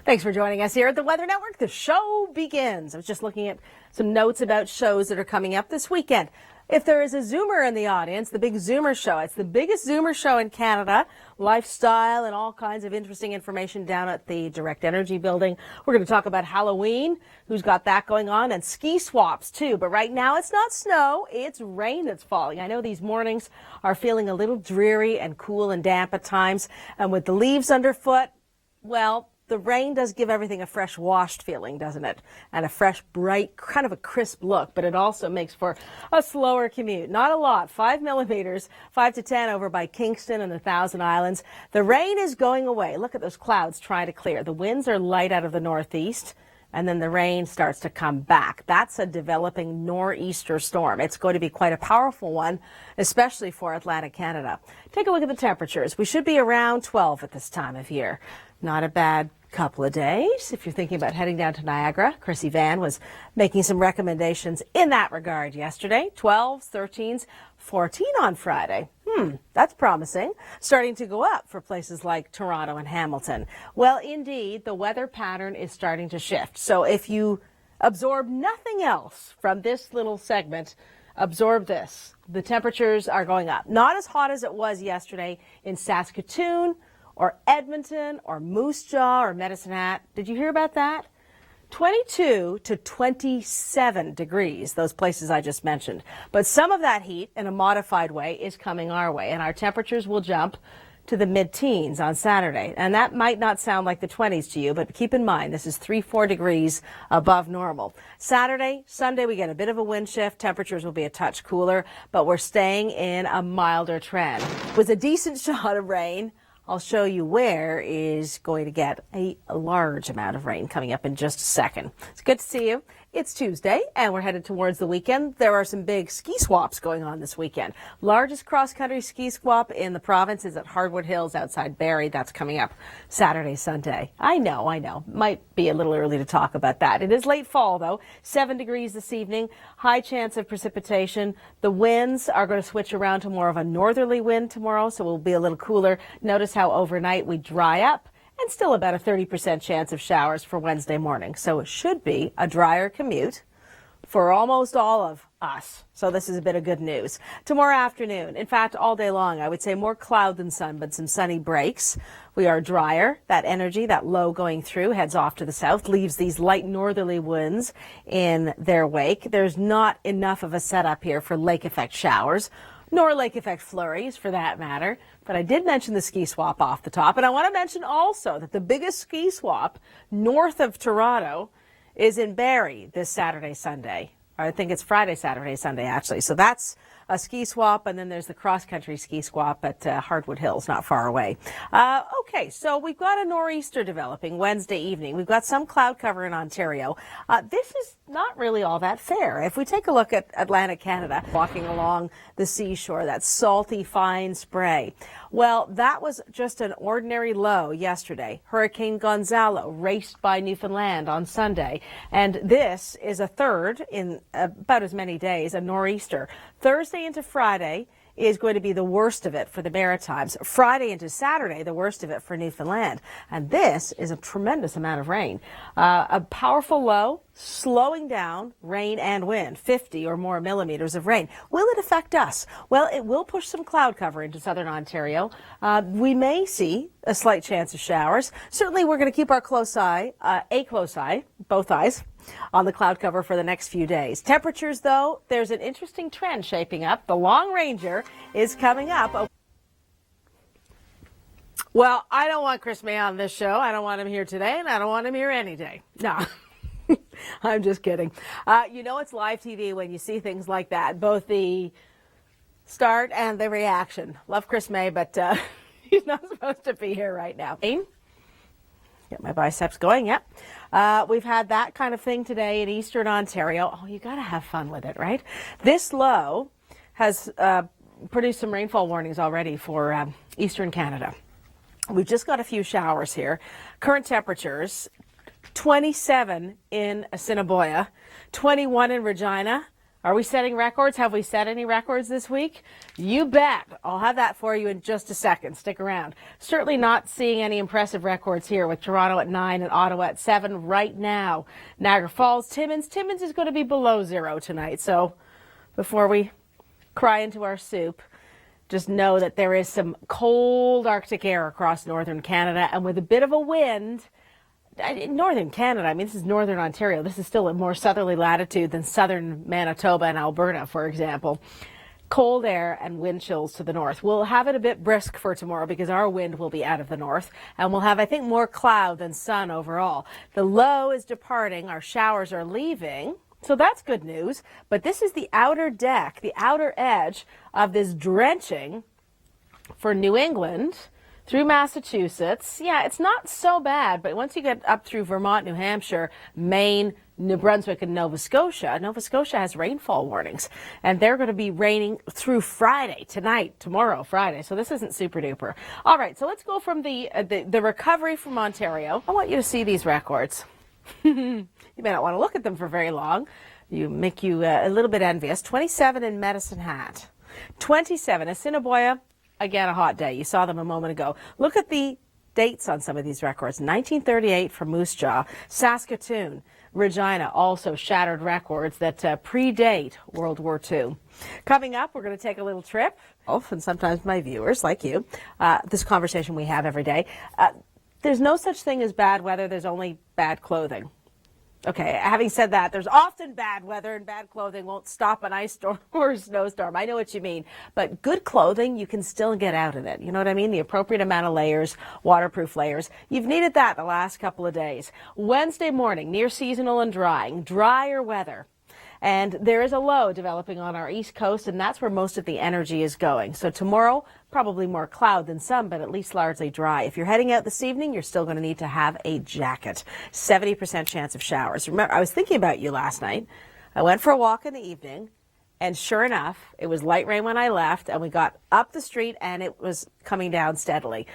Thanks for joining us here at the Weather Network. The show begins. I was just looking at some notes about shows that are coming up this weekend. If there is a Zoomer in the audience, the big Zoomer show. It's the biggest Zoomer show in Canada. Lifestyle and all kinds of interesting information down at the Direct Energy building. We're going to talk about Halloween, who's got that going on, and ski swaps too. But right now it's not snow, it's rain that's falling. I know these mornings are feeling a little dreary and cool and damp at times. And with the leaves underfoot, well, the rain does give everything a fresh washed feeling, doesn't it? And a fresh, bright, kind of a crisp look, but it also makes for a slower commute. Not a lot, 5 millimeters, 5 to 10 over by Kingston and the Thousand Islands. The rain is going away. Look at those clouds trying to clear. The winds are light out of the northeast, and then the rain starts to come back. That's a developing nor'easter storm. It's going to be quite a powerful one, especially for Atlantic Canada. Take a look at the temperatures. We should be around 12 at this time of year. Not a bad couple of days if you're thinking about heading down to Niagara. Chrissy Van was making some recommendations in that regard yesterday. 12s, 13s, 14 on Friday. That's promising. Starting to go up for places like Toronto and Hamilton. Well, indeed, the weather pattern is starting to shift. So if you absorb nothing else from this little segment, absorb this. The temperatures are going up. Not as hot as it was yesterday in Saskatoon, or Edmonton, or Moose Jaw, or Medicine Hat. Did you hear about that? 22 to 27 degrees, those places I just mentioned. But some of that heat, in a modified way, is coming our way, and our temperatures will jump to the mid-teens on Saturday. And that might not sound like the 20s to you, but keep in mind, this is 3-4 degrees above normal. Saturday, Sunday, we get a bit of a wind shift. Temperatures will be a touch cooler, but we're staying in a milder trend. With a decent shot of rain, I'll show you where is going to get a large amount of rain coming up in just a second. It's good to see you. It's Tuesday, and we're headed towards the weekend. There are some big ski swaps going on this weekend. Largest cross-country ski swap in the province is at Hardwood Hills outside Barrie. That's coming up Saturday, Sunday. I know. Might be a little early to talk about that. It is late fall, though. 7 degrees this evening. High chance of precipitation. The winds are going to switch around to more of a northerly wind tomorrow, so we'll be a little cooler. Notice how overnight we dry up. And still about a 30% chance of showers for Wednesday morning. So it should be a drier commute for almost all of us. So this is a bit of good news. Tomorrow afternoon, in fact, all day long, I would say more cloud than sun, but some sunny breaks. We are drier. That energy, that low going through, heads off to the south, leaves these light northerly winds in their wake. There's not enough of a setup here for lake effect showers, nor lake effect flurries for that matter. But I did mention the ski swap off the top. And I want to mention also that the biggest ski swap north of Toronto is in Barrie this Saturday, Sunday. Or I think it's Friday, Saturday, Sunday, actually. So that's a ski swap, and then there's the cross-country ski swap at Hardwood Hills, not far away. Okay, so we've got a nor'easter developing Wednesday evening. We've got some cloud cover in Ontario. This is not really all that fair. If we take a look at Atlantic Canada, walking along the seashore, that salty, fine spray. Well, that was just an ordinary low yesterday. Hurricane Gonzalo raced by Newfoundland on Sunday, and this is a third in about as many days, a nor'easter. Thursday into Friday is going to be the worst of it for the Maritimes. Friday into Saturday, the worst of it for Newfoundland. And this is a tremendous amount of rain. A powerful low, slowing down rain and wind, 50 or more millimeters of rain. Will it affect us? Well, it will push some cloud cover into southern Ontario. We may see a slight chance of showers. Certainly, we're going to keep our close eye, both eyes, on the cloud cover for the next few days. Temperatures, though, there's an interesting trend shaping up. The Long Ranger is coming up. Well, I don't want Chris May on this show. I don't want him here today, and I don't want him here any day. No. I'm just kidding. You know it's live TV when you see things like that, both the start and the reaction. Love Chris May, but he's not supposed to be here right now. Get my biceps going, yep. We've had that kind of thing today in eastern Ontario. Oh, you got to have fun with it, right? This low has produced some rainfall warnings already for eastern Canada. We've just got a few showers here. Current temperatures, 27 in Assiniboia, 21 in Regina, Are we setting records? Have we set any records this week? You bet. I'll have that for you in just a second. Stick around. Certainly not seeing any impressive records here with Toronto at 9 and Ottawa at 7 right now. Niagara Falls, Timmins is going to be below 0 tonight. So before we cry into our soup, just know that there is some cold Arctic air across northern Canada, and with a bit of a wind, northern Canada, I mean, this is northern Ontario. This is still a more southerly latitude than southern Manitoba and Alberta, for example. Cold air and wind chills to the north. We'll have it a bit brisk for tomorrow because our wind will be out of the north, and we'll have, I think, more cloud than sun overall. The low is departing. Our showers are leaving. So that's good news. But this is the outer deck, the outer edge of this drenching for New England through Massachusetts. Yeah, it's not so bad, but once you get up through Vermont, New Hampshire, Maine, New Brunswick, and Nova Scotia has rainfall warnings, and they're going to be raining through Friday, tonight, tomorrow, Friday. So this isn't super duper. All right, so let's go from the recovery from Ontario. I want you to see these records. You may not want to look at them for very long. You make you a little bit envious. 27 in Medicine Hat, 27 Assiniboia. Again, a hot day. You saw them a moment ago. Look at the dates on some of these records. 1938 for Moose Jaw. Saskatoon, Regina, also shattered records that predate World War II. Coming up, we're going to take a little trip. And sometimes my viewers, like you, this conversation we have every day. There's no such thing as bad weather. There's only bad clothing. Okay, having said that, there's often bad weather, and bad clothing won't stop an ice storm or a snowstorm. I know what you mean. But good clothing, you can still get out in it. You know what I mean? The appropriate amount of layers, waterproof layers. You've needed that the last couple of days. Wednesday morning, near seasonal and drying, drier weather. And there is a low developing on our east coast, and that's where most of the energy is going. So tomorrow, probably more cloud than sun, but at least largely dry. If you're heading out this evening, you're still going to need to have a jacket. 70% chance of showers. Remember, I was thinking about you last night. I went for a walk in the evening, and sure enough, it was light rain when I left, and we got up the street, and it was coming down steadily.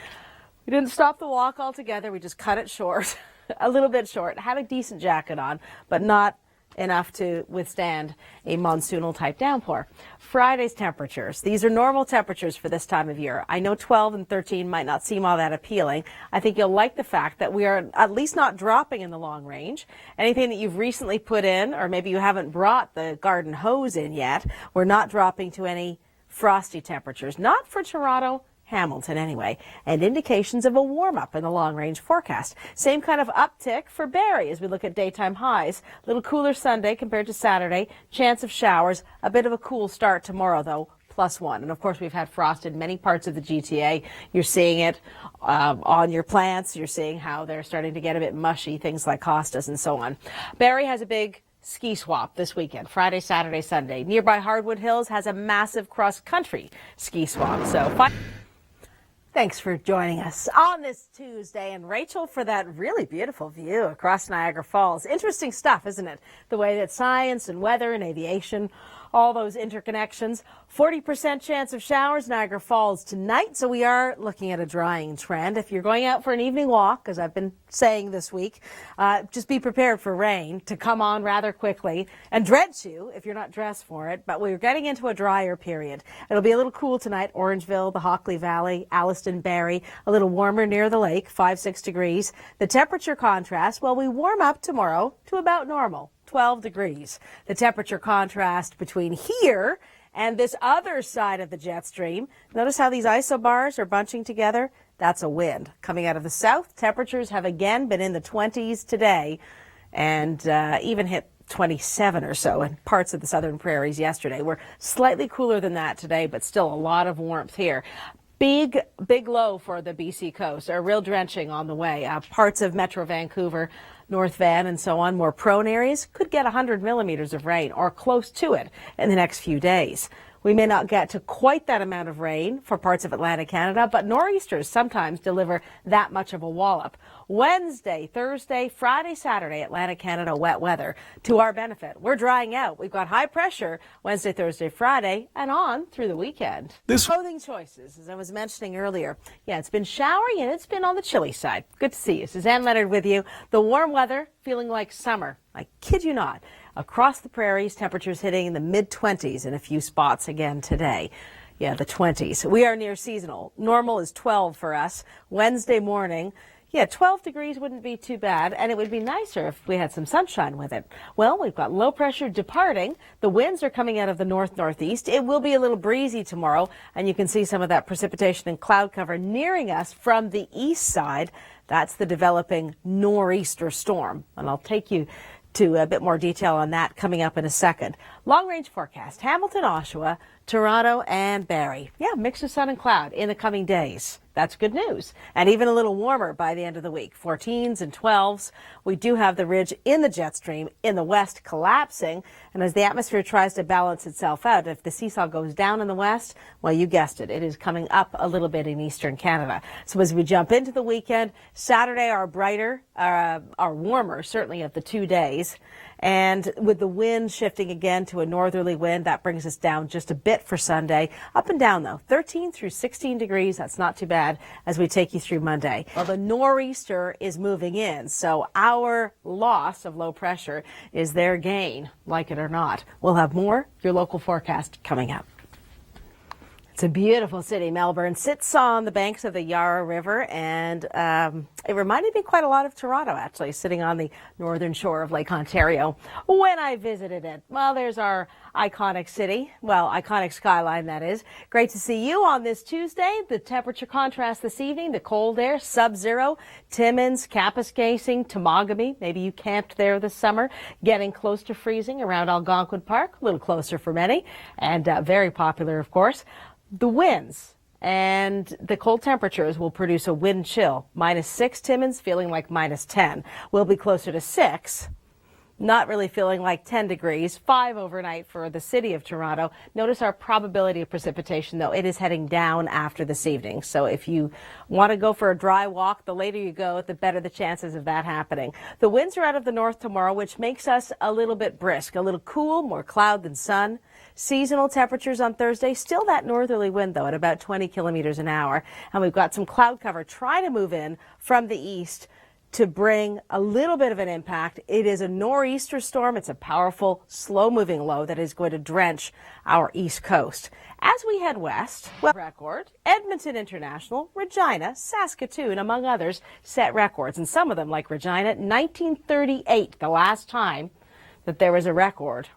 We didn't stop the walk altogether. We just cut it short, a little bit short. Had a decent jacket on, but not enough to withstand a monsoonal type downpour. Friday's temperatures. These are normal temperatures for this time of year. I know 12 and 13 might not seem all that appealing. I think you'll like the fact that we are at least not dropping in the long range. Anything that you've recently put in, or maybe you haven't brought the garden hose in yet, we're not dropping to any frosty temperatures. Not for Toronto, Hamilton anyway, and indications of a warm-up in the long-range forecast. Same kind of uptick for Barrie as we look at daytime highs. A little cooler Sunday compared to Saturday. Chance of showers. A bit of a cool start tomorrow, though, +1. And, of course, we've had frost in many parts of the GTA. You're seeing it on your plants. You're seeing how they're starting to get a bit mushy, things like hostas and so on. Barrie has a big ski swap this weekend, Friday, Saturday, Sunday. Nearby Hardwood Hills has a massive cross-country ski swap. So, thanks for joining us on this Tuesday, and Rachel for that really beautiful view across Niagara Falls. Interesting stuff, isn't it? The way that science and weather and aviation, all those interconnections. 40% chance of showers, Niagara Falls tonight, so we are looking at a drying trend. If you're going out for an evening walk, as I've been saying this week, just be prepared for rain to come on rather quickly and drench you if you're not dressed for it. But we're getting into a drier period. It'll be a little cool tonight. Orangeville, the Hockley Valley, Alliston, Barrie, a little warmer near the lake, 5-6 degrees. The temperature contrast, well, we warm up tomorrow to about normal, 12 degrees. The temperature contrast between here and this other side of the jet stream. Notice how these isobars are bunching together? That's a wind. Coming out of the south, temperatures have again been in the 20s today, and even hit 27 or so in parts of the southern prairies yesterday. We're slightly cooler than that today, but still a lot of warmth here. Big low for the BC coast, a real drenching on the way. Parts of Metro Vancouver, North Van and so on, more prone areas, could get 100 millimeters of rain or close to it in the next few days. We may not get to quite that amount of rain for parts of Atlantic Canada, but nor'easters sometimes deliver that much of a wallop. Wednesday, Thursday, Friday, Saturday, Atlantic Canada wet weather to our benefit. We're drying out. We've got high pressure Wednesday, Thursday, Friday, and on through the weekend. Clothing choices, as I was mentioning earlier. Yeah, it's been showery and it's been on the chilly side. Good to see you. Suzanne Leonard with you. The warm weather feeling like summer. I kid you not. across the prairies. Temperatures hitting the mid-20s in a few spots again today. Yeah, the 20s. We are near seasonal. Normal is 12 for us. Wednesday morning, yeah, 12 degrees wouldn't be too bad, and it would be nicer if we had some sunshine with it. Well, we've got low pressure departing. The winds are coming out of the north-northeast. It will be a little breezy tomorrow, and you can see some of that precipitation and cloud cover nearing us from the east side. That's the developing nor'easter storm, and I'll take you to a bit more detail on that coming up in a second. Long-range forecast, Hamilton, Oshawa, Toronto, and Barrie. Yeah, mix of sun and cloud in the coming days. That's good news. And even a little warmer by the end of the week, 14s and 12s. We do have the ridge in the jet stream in the west collapsing. And as the atmosphere tries to balance itself out, if the seesaw goes down in the west, well, you guessed it, it is coming up a little bit in eastern Canada. So as we jump into the weekend, Saturday are brighter, are warmer, certainly of the 2 days. And with the wind shifting again to a northerly wind, that brings us down just a bit for Sunday. Up and down, though, 13 through 16 degrees. That's not too bad as we take you through Monday. Well, the nor'easter is moving in, so our loss of low pressure is their gain, like it or not. We'll have more, your local forecast, coming up. It's a beautiful city. Melbourne sits on the banks of the Yarra River, and it reminded me quite a lot of Toronto, actually, sitting on the northern shore of Lake Ontario when I visited it. Well, there's our iconic city. Well, iconic skyline, that is. Great to see you on this Tuesday. The temperature contrast this evening, the cold air, sub-zero, Timmins, Kapuskasing, Temagami. Maybe you camped there this summer, getting close to freezing around Algonquin Park, a little closer for many, and very popular, of course. The winds and the cold temperatures will produce a wind chill. -6 Timmins, feeling like -10. We'll be closer to 6. Not really feeling like 10 degrees. 5 overnight for the city of Toronto. Notice our probability of precipitation, though. It is heading down after this evening. So if you want to go for a dry walk, the later you go, the better the chances of that happening. The winds are out of the north tomorrow, which makes us a little bit brisk. A little cool, more cloud than sun. Seasonal temperatures on Thursday, still that northerly wind, though, at about 20 kilometers an hour. And we've got some cloud cover trying to move in from the east to bring a little bit of an impact. It is a nor'easter storm. It's a powerful, slow-moving low that is going to drench our east coast. As we head west, well, record, Edmonton International, Regina, Saskatoon, among others, set records. And some of them, like Regina, 1938, the last time that there was a record.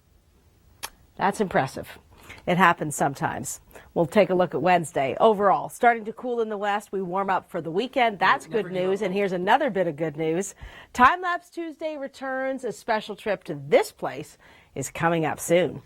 That's impressive. It happens sometimes. We'll take a look at Wednesday. Overall, starting to cool in the west. We warm up for the weekend. That's good news. And here's another bit of good news. Time Lapse Tuesday returns. A special trip to this place is coming up soon.